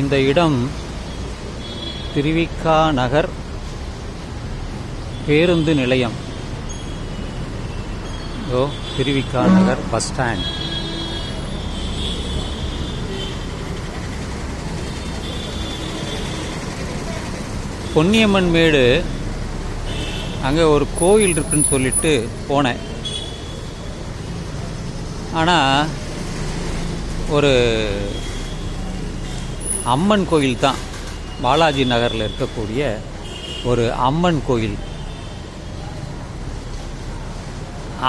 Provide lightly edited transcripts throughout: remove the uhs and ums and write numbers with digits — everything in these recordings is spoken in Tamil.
இந்த இடம் திருவிக்கா நகர் பேருந்து நிலையம். திருவிக்கா நகர் பஸ் ஸ்டாண்ட். பொன்னியம்மன் மேடு அங்கே ஒரு கோயில் இருக்குன்னு சொல்லிட்டு போனேன். ஆனால் ஒரு அம்மன் கோயில் தான், பாலாஜி நகரில் இருக்கக்கூடிய ஒரு அம்மன் கோயில்.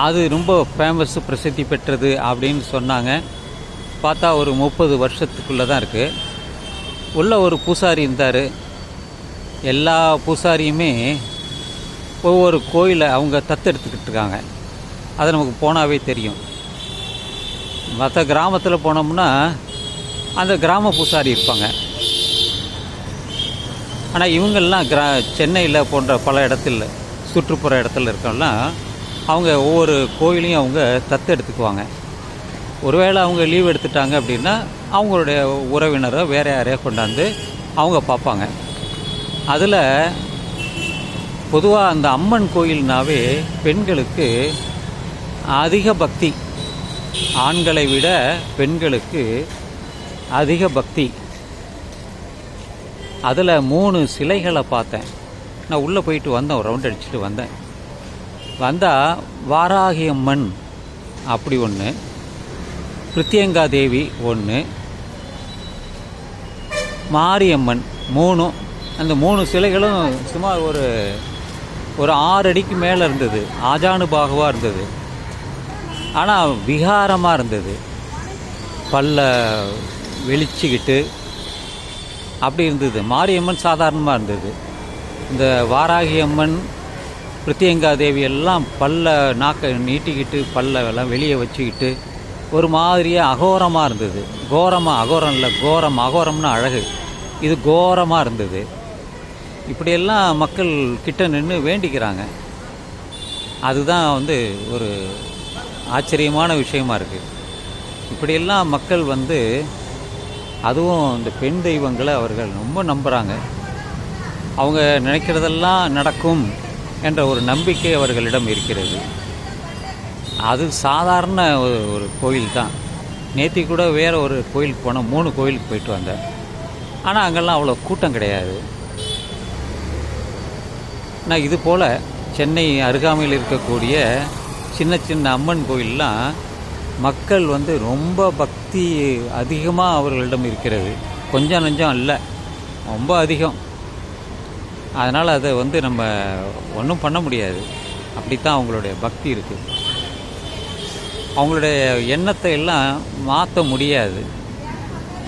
அது ரொம்ப ஃபேமஸ், பிரசித்தி பெற்றது அப்படின்னு சொன்னாங்க. பார்த்தா ஒரு 30 வருஷத்துக்குள்ளே தான் இருக்குது. உள்ள ஒரு பூசாரி இருந்தார். எல்லா பூசாரியுமே ஒவ்வொரு கோயிலை அவங்க தத்தெடுத்துக்கிட்டு இருக்காங்க. அது நமக்கு போனாவே தெரியும். மற்ற கிராமத்தில் போனோம்னா அந்த கிராம பூசாரி இருப்பாங்க. ஆனால் இவங்கெல்லாம் சென்னையில் போன்ற பல இடத்துல, சுற்றுப்புற இடத்துல இருக்கவங்கலாம் அவங்க ஒவ்வொரு கோயிலையும் அவங்க தத்தெடுத்துக்குவாங்க. ஒருவேளை அவங்க லீவ் எடுத்துட்டாங்க அப்படின்னா அவங்களுடைய உறவினரை வேறு யாரையோ கொண்டாந்து அவங்க பார்ப்பாங்க. அதில் பொதுவாக அந்த அம்மன் கோயில்னாவே பெண்களுக்கு அதிக பக்தி, ஆண்களை விட பெண்களுக்கு அதிக பக்தி. அதில் 3 சிலைகளை பார்த்தேன். நான் உள்ளே போயிட்டு வந்தேன், ஒரு ரவுண்ட் அடிச்சுட்டு வந்தால் வாராகி அம்மன் அப்படி ஒன்று, பிரித்யங்கா தேவி ஒன்று, மாரியம்மன் 3. அந்த 3 சிலைகளும் சுமார் ஒரு 6 அடிக்கு மேலே இருந்தது. ஆஜானுபாகுவாக இருந்தது. ஆனால் விகாரமாக இருந்தது. பல்ல வெளிச்சிக்கிட்டு அப்படி இருந்தது. மாரியம்மன் சாதாரணமாக இருந்தது. இந்த வாராகி அம்மன், பிரித்யங்கா தேவி எல்லாம் பல்ல நாக்கை நீட்டிக்கிட்டு பல்லெல்லாம் வெளியே வச்சுக்கிட்டு ஒரு மாதிரியாக அகோரமாக இருந்தது. அகோரம் இல்லை, அகோரம்னு அழகு. இது கோரமாக இருந்தது. இப்படியெல்லாம் மக்கள் கிட்ட நின்று வேண்டிக்கிறாங்க. அதுதான் ஒரு ஆச்சரியமான விஷயமா இருக்குது. இப்படியெல்லாம் மக்கள் அதுவும் இந்த பெண் தெய்வங்களை அவர்கள் ரொம்ப நம்புகிறாங்க. அவங்க நினைக்கிறதெல்லாம் நடக்கும் என்ற ஒரு நம்பிக்கை அவர்களிடம் இருக்கிறது. அது சாதாரண ஒரு கோயில் தான். நேற்று கூட வேறு ஒரு கோயிலுக்கு போனோம். 3 கோயிலுக்கு போயிட்டு வந்தேன். ஆனால் அங்கெல்லாம் அவ்வளோ கூட்டம் கிடையாது. நான் இது போல் சென்னை அருகாமையில் இருக்கக்கூடிய சின்ன சின்ன அம்மன் கோயிலெலாம் மக்கள் ரொம்ப பக்தி அதிகமாக அவர்களிடம் இருக்கிறது. கொஞ்சம் நஞ்சம் இல்லை, ரொம்ப அதிகம். அதனால் அதை நம்ம ஒன்றும் பண்ண முடியாது. அப்படித்தான் அவங்களுடைய பக்தி இருக்குது. அவங்களுடைய எண்ணத்தை எல்லாம் மாற்ற முடியாது.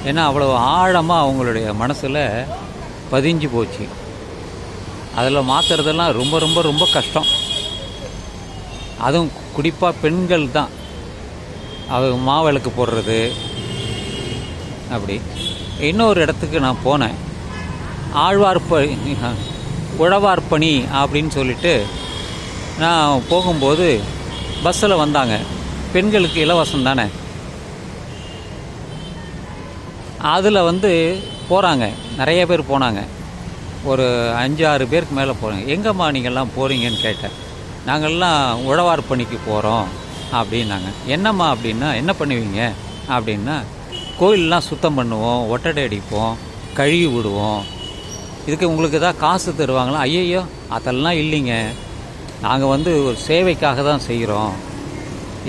ஏன்னா அவ்வளோ ஆழமாக அவங்களுடைய மனசில் பதிஞ்சு போச்சு. அதில் மாற்றுறதெல்லாம் ரொம்ப ரொம்ப ரொம்ப கஷ்டம். அதுவும் குறிப்பாக பெண்கள் தான். அவங்க மாவிளக்கு போடுறது. அப்படி இன்னொரு இடத்துக்கு நான் போனேன். உழவார்பணி அப்படின்னு சொல்லிட்டு நான் போகும்போது பஸ்ஸில் வந்தாங்க. பெண்களுக்கு இலவசம் தானே. அதில் போகிறாங்க, நிறைய பேர் போனாங்க. ஒரு 5-6 பேருக்கு மேலே போகிறாங்க. எங்கம்மா நீங்கள்லாம் போகிறீங்கன்னு கேட்டேன். நாங்கள்லாம் உழவார்பணிக்கு போகிறோம் அப்படின்னாங்க. என்னம்மா அப்படின்னா, என்ன பண்ணுவீங்க அப்படின்னா, கோயிலெலாம் சுத்தம் பண்ணுவோம், ஒட்டடை அடிப்போம், கழுவி விடுவோம். இதுக்கு உங்களுக்கு ஏதாவது காசு தருவாங்களா? ஐயையோ அதெல்லாம் இல்லைங்க, நாங்கள் ஒரு சேவைக்காக தான் செய்கிறோம்,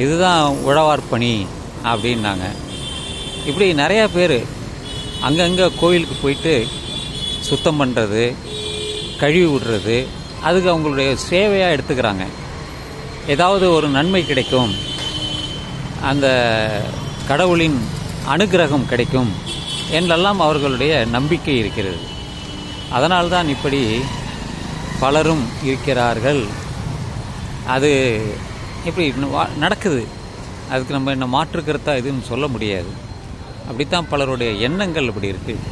இதுதான் உழவார்பணி அப்படின்னாங்க. இப்படி நிறையா பேர் அங்கங்கே கோயிலுக்கு போயிட்டு சுத்தம் பண்ணுறது, கழுவி விடுறது, அதுக்கு அவங்களுடைய சேவையாக எடுத்துக்கிறாங்க. ஏதாவது ஒரு நன்மை கிடைக்கும், அந்த கடவுளின் அனுகிரகம் கிடைக்கும் என்றெல்லாம் அவர்களுடைய நம்பிக்கை இருக்கிறது. அதனால்தான் இப்படி பலரும் இருக்கிறார்கள். அது இப்படி நடக்குது. அதுக்கு நம்ம என்ன மாற்று கருத்தா எதுவும் சொல்ல முடியாது. அப்படித்தான் பலருடைய எண்ணங்கள் அப்படி இருக்குது.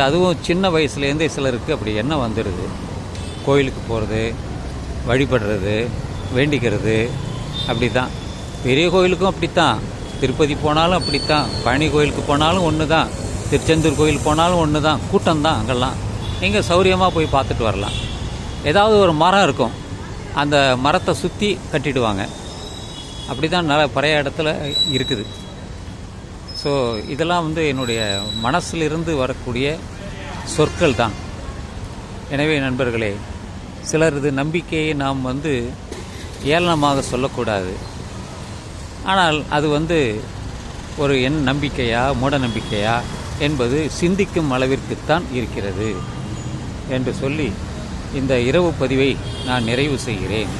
அதுவும் சின்ன வயசுலேருந்தே சிலருக்கு அப்படி எண்ணம் வந்துடுது. கோயிலுக்கு போகிறது, வழிபடுறது, வேண்டிக்கிறது அப்படி தான். பெரிய கோயிலுக்கும் அப்படித்தான், திருப்பதி போனாலும் அப்படித்தான், பழனி கோயிலுக்கு போனாலும் ஒன்று தான். திருச்செந்தூர் கோயில் போனாலும் ஒன்று தான், கூட்டம் தான் அங்கெல்லாம். நீங்கள் சௌரியமாக போய் பார்த்துட்டு வரலாம். ஏதாவது ஒரு மரம் இருக்கும், அந்த மரத்தை சுற்றி கட்டிடுவாங்க. அப்படி தான் நிறைய இடத்துல இருக்குது. ஸோ இதெல்லாம் வந்து என்னுடைய மனசிலிருந்து வரக்கூடிய சொற்கள் தான். எனவே நண்பர்களே, சிலரது நம்பிக்கையை நாம் வந்து ஏளனமாக சொல்லக்கூடாது. ஆனால் அது வந்து ஒரு நம்பிக்கையா மூட நம்பிக்கையா என்பது சிந்திக்கும் அளவிற்குத்தான் இருக்கிறது என்று சொல்லி இந்த இரவு பதிவை நான் நிறைவு செய்கிறேன்.